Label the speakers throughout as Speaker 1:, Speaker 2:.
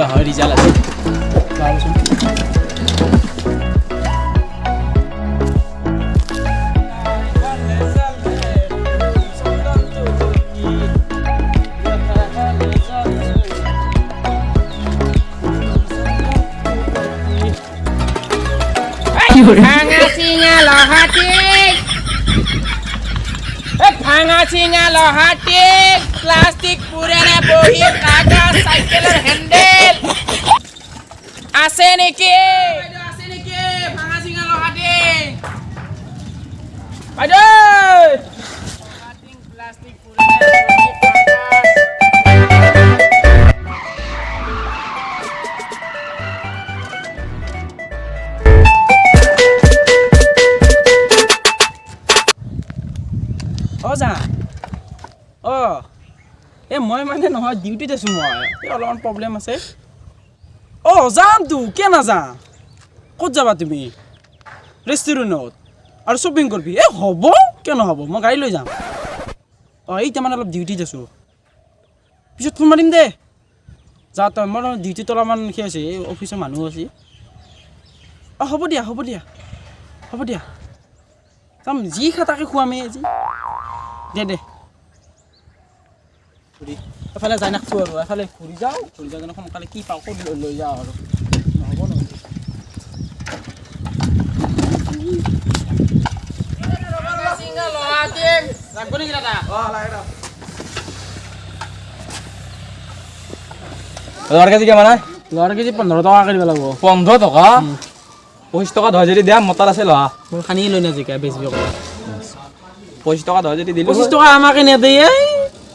Speaker 1: কিবা হয় ৰিজাল্ট আছে চাওঁচোন
Speaker 2: ভাঙা চিঙা লহাটিক ভাঙা চিঙা লহাটিক প্লাস্টিক পুরানা বহি কাগজ সাইকেলের হ্যান্ডেল আছে নেকি ভাঙা চিঙা লহাটিক বাইদেউ প্লাস্টিক পুরানা বহি কাগজ যা মই মানে নহয় ডিউটিত আছোঁ মই অলপমান প্ৰব্লেম আছে যাম তো কিয় নাযাম ক'ত যাবা তুমি ৰেষ্টুৰেণ্টত আৰু শ্বপিং কৰিবি হ'ব কিয় নহ'ব মই গাড়ী লৈ যাম এতিয়া মানে অলপ ডিউটিত আছোঁ পিছত ফোন মাৰিম দে যা তই মই ডিউটিত অলপমান সেই আছে এই অফিচৰ মানুহ আছে হ'ব দিয়া যাম যি খা তাকে খুৱামেই আজি দে এফালে যাই নাখছোঁ আৰু এফালে ঘূৰি যাওঁ সোনকালে কি পাওঁ ক'ত লৈ যাওঁ আৰু নহ'ব
Speaker 3: লৱাৰ কেজি কিমান
Speaker 1: লৱাৰ কেজি 15 টকা কৰিব লাগিব
Speaker 3: 15 টকা 25 টকা ধৰ যদি দিয়া মতাৰ আছে লহা
Speaker 1: মই খানি লৈ নাজিকা বেছিব
Speaker 3: 25 টকা ধৰ যদি দিলো
Speaker 1: 25 টকা আমাকে নেদেয়ে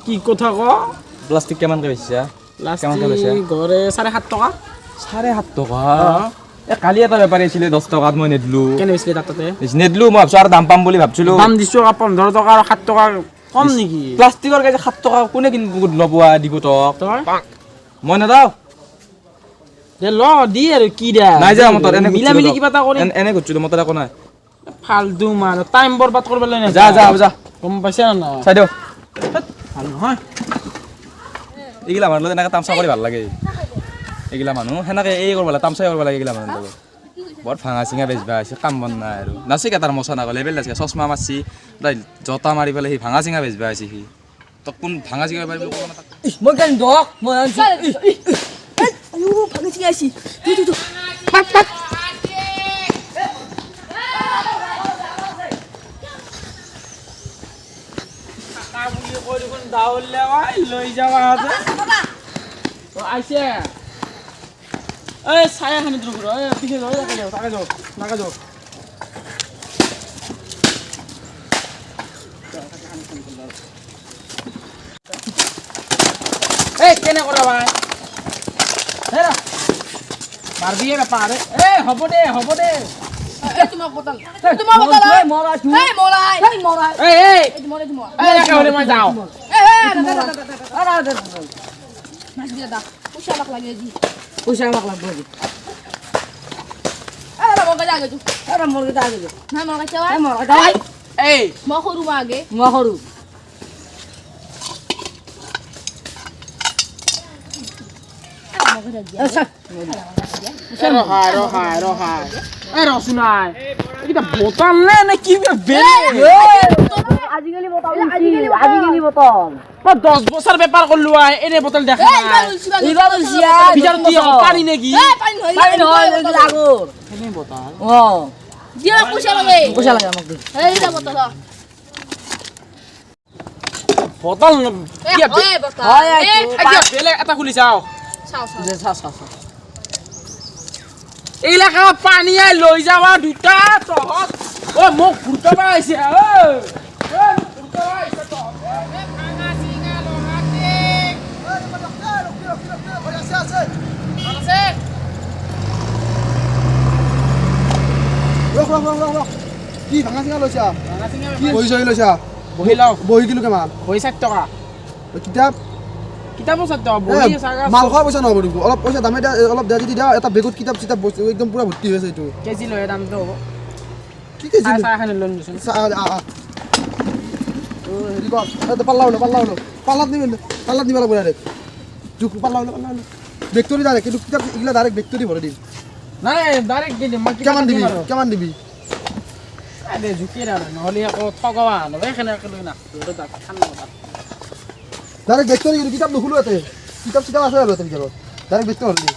Speaker 1: কি কথা ক
Speaker 3: প্লাষ্টিক কিমানকে বেচিছা কেমানকে বেচা
Speaker 1: ঘৰে 7.5 টকা
Speaker 3: 7.5 টকা কালি এটা বেপাৰী আছিলে 10 টকাত মই নেদলো
Speaker 1: কেনে বেচিলে তাতে
Speaker 3: নেদলো মই ভাবছো আৰু দাম পাম বুলি ভাবছিলো
Speaker 1: দাম দিছো 15 টকা আৰু 7 টকা কম নেকি
Speaker 3: প্লাষ্টিকৰ কেজি 7 টকা কোনে কিনিব নবোৱা দিব তক মই নাযাওঁ
Speaker 1: দে ল দি আৰু কি দে
Speaker 3: নাই যা মতৰ এনে
Speaker 1: মিলা মিলি কিবা এটা কৰি
Speaker 3: এনে গুছিলো মতৰ একো নাই
Speaker 1: ফালতু মান টাইম বৰবাদ কৰিবলৈ নাই
Speaker 3: যা
Speaker 1: গম পাইছা না
Speaker 3: চাই দিও
Speaker 1: ভাল নহয়
Speaker 3: এইগিলা মানুহৰ এনেকৈ তামচা কৰি ভাল লাগে এইগিলা মানুহ সেনেকৈ এই কৰিব লাগে তামচাই কৰিব লাগে এইগিলা মানুহৰ লগত বৰ ভাঙা চিঙা বেচবা আছে কাম বন নাই আৰু নাচি কেটাৰ মচা নাগলে লেবেল আছে চশমা মাৰছি জোতা মাৰি পেলাই সি ভাঙা চিঙা বেচবা আছে সি তক কোন ভাঙা চিঙা পাৰিব
Speaker 2: মই গান দক মই আনছি আয়ো ভাঙা চিঙা আছি তুই ফাট
Speaker 1: বুলি কৈ দেখোন দাউল লেৱাই লৈ যাবা আছে আইছে চাই খানি দ্ৰুব পিছে যাও তাকে যাও কেনে কৰা ভাই হেৰা মাৰবিয়ে বেপাৰ হ'ব দে
Speaker 2: তোমাক বটল মলাই
Speaker 1: মই যাওঁ
Speaker 2: মাছ দিয়া দা পইচা লাখ লাগে জি
Speaker 4: পইচা আমাক লাগব আজি
Speaker 2: মগা যাগে তু
Speaker 4: মোৰ কেইটা আজি
Speaker 2: না মগা চাওয়া
Speaker 4: মোৰ দাই
Speaker 2: মই সৰু মাগে
Speaker 4: মই সৰু
Speaker 1: ৰচুনাই এইটা বটল নে কি
Speaker 4: আজিকালি বটল
Speaker 1: 10 বছৰ বেপাৰ কৰলো এনে বটল দেখা নাই
Speaker 4: এইবাৰ জিয়া
Speaker 1: ভিতৰত কি পানী নেকি
Speaker 4: পানী নহয় লাগৰ
Speaker 1: এনে বটল
Speaker 2: দিয়া পইচা লাগে
Speaker 4: আমাক দি
Speaker 2: এইটা বটল
Speaker 1: বটল
Speaker 2: বটল
Speaker 4: হয়
Speaker 1: বেলেগ এটা খুলি চাও
Speaker 2: চাও
Speaker 1: এইলাকা পানী লৈ যাবা দুটা তহত মোক ঘুৰকাবা আহিছে
Speaker 5: কি ভাঙা চিঙা লৈছা কি বহি চহি লৈছা
Speaker 1: বহি লও
Speaker 5: বহি কিলো কিমান
Speaker 1: বহি 60 টকা
Speaker 5: কিতাপ
Speaker 1: কিতাপো 60 টকা বহি
Speaker 5: মাল খোৱা পইচা নহ'ব দেখোন অলপ পইচা দামে দিয়া অলপ দিয়া যদি দিয়া এটা বেগত কিতাপ চিতাপ বস্তু একদম পুৰা ভৰ্তি হৈ আছে এইটো
Speaker 1: কেজি লৈ দামটো হ'ব
Speaker 5: কি কেজি
Speaker 1: চাহ খানি লৈ লৈছো
Speaker 5: হেৰি কৰ পাল্লা পাল্লাত নিব লাগিব ডাইৰেক্ট জোখ পাল্লা বেগটোৰি ডাইৰেক্ট কিন্তু কিতাপ এইগিলা ডাইৰেক্ট বেগটোৰি ভৰাই দিম
Speaker 2: নাই ডাইৰেক্ট দি দিম মই
Speaker 5: কিমান দিবি কিমান দিবি
Speaker 2: দে জুকি নহ'লে আকৌ ঠগৱা নহয় সেনেকৈ লৈ না ঠাণ্ডা
Speaker 5: ডাইৰেক্ট বেগটোৰি কিন্তু কিতাপ নুখুলো ইয়াতে কিতাপ চিতাপ আছে আৰু ইয়াতে ভিতৰত ডাইৰেক্ট বেগটো ভৰাই দিম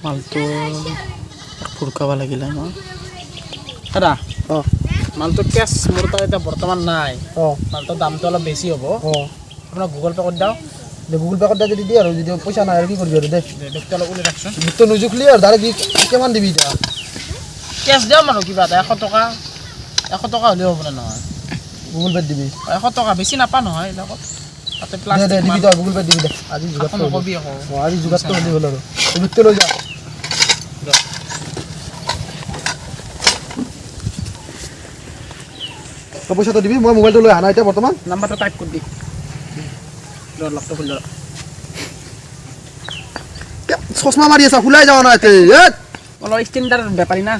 Speaker 2: মালটো ফুৰকাব লাগিলে ন দাদা
Speaker 5: অঁ
Speaker 2: মালটো কেছ মোৰ তাত এতিয়া বৰ্তমান নাই
Speaker 5: অঁ
Speaker 2: মালটোৰ দামটো অলপ বেছি হ'ব
Speaker 5: অঁ
Speaker 2: আপোনাক গুগল পে' কৰি দিওঁ
Speaker 5: দে গুগল পে' কৰি যদি দিয়ে আৰু যদি পইচা নাই আৰু কি কৰিবি আৰু দে
Speaker 2: বেগটো অলপ উলিয়াই ৰাখচোন
Speaker 5: বেগটো নুজুখলি আৰু ডাইৰেক্ট কিমান দিবি এতিয়া
Speaker 2: কেছ দিওঁ আৰু কিবা এটা 100 টকা হ'লেও হ'ব নে নহয়
Speaker 5: গুগল পে'ত দিবি
Speaker 2: 100 টকা বেছি নাপা নহয় এইবিলাকত তাতে
Speaker 5: দে
Speaker 2: প্লাষ্টিক
Speaker 5: দিবি তই গুগল পে'ত দিবি দে আজি যোগাৰটো হ'ল
Speaker 2: নকবি আকৌ
Speaker 5: অঁ আজি যোগাৰটো হ'লেই হ'ল আৰু বেগটো লৈ যা তই পইচাটো দিবি মই মোবাইলটো লৈ অহা নাই এতিয়া বৰ্তমান
Speaker 2: নাম্বাৰটো টাইপ কৰি দি লকটো খুলি
Speaker 5: চশমা মাৰি আছা খোলাই যাৱা নাই
Speaker 2: অলপ ষ্টেণ্ডাৰ্ড বেপাৰী না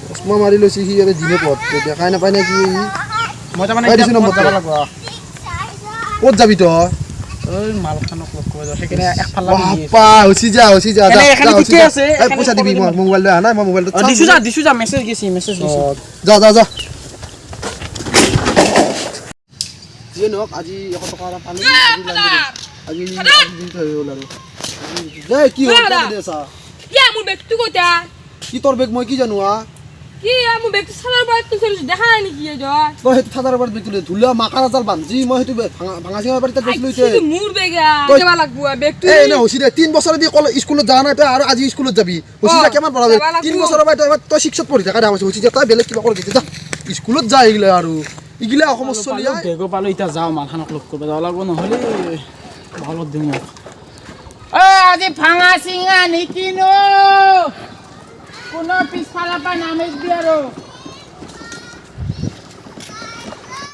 Speaker 5: চশমা মাৰি লৈছে সি আৰু দিনে পথ দেখাই নাপায় নে কি
Speaker 2: মই তাৰমানে
Speaker 5: পাই
Speaker 2: এতিয়া
Speaker 5: দিছোঁ
Speaker 2: ক'ত
Speaker 5: নম্বৰটো।
Speaker 2: যাব লাগিব
Speaker 5: ক'ত যাবি তই
Speaker 2: এই মালখানক লগ কৰিব যাওঁ সেইকাৰণে একফালে
Speaker 5: বাপা হৈছি যা যা
Speaker 2: এখানে
Speaker 5: হৈছি
Speaker 2: ঠিকে
Speaker 5: যা।
Speaker 2: আছে,
Speaker 5: এই
Speaker 2: এখানে
Speaker 5: পইচা দিবি
Speaker 2: কৰি
Speaker 5: মই
Speaker 2: দিম।
Speaker 5: মোবাইল লৈ অহা নাই মই মোবাইলটো
Speaker 2: দিছোঁ যা মেছেজ গেছি
Speaker 5: যা যা যা যিয়ে নহওক আজি 100 টকা এটা পালোঁ আজি দিনটো হৈ গ'ল আৰু দেই কি হ'ল কি আছা
Speaker 6: ইয়া মোৰ বেগটো কইতা
Speaker 5: কি তোৰ বেগ মই কি জানো
Speaker 6: কি মোৰ বেগটো চালাৰ পৰা তো চলিছ দেখা নাই নেকি এই জয়
Speaker 5: তই সেইটো ঠাণ্ডাৰ ওপৰত বেগটো লৈ ধুলীয়া মাকাৰ এজাল বান্ধি মই সেইটো ভাঙা চিঙা পাৰি তাত গৈছিলোঁ
Speaker 6: কিন্তু মোৰ বেগা
Speaker 5: তই-
Speaker 6: কেবা লাগব বেগটো
Speaker 5: এই এনে হৈছি দে 3 বছৰ দি স্কুলত যোৱা নাই তই আৰু আজি স্কুলত যাবি হৈছি যা কিমান পঢ়াবি
Speaker 6: যাবা লাগব।
Speaker 5: 3 বছৰৰ পৰা তই 6ত পঢ়ি থাকা দেখা হৈছি যা তই বেলেগ কিবা কৰি যা স্কুলত যা এইগিলা আৰু এইগিলা অসমত চলি আয়
Speaker 2: বেগো পালোঁ এতিয়া যাওঁ মালখানক লগ কৰিব যাব লাগিব নহ'লে ভালত দিম মোক আজি ভাঙা চিঙা নিকিনো কোনো পিছফালৰ পৰা নামিবি আৰু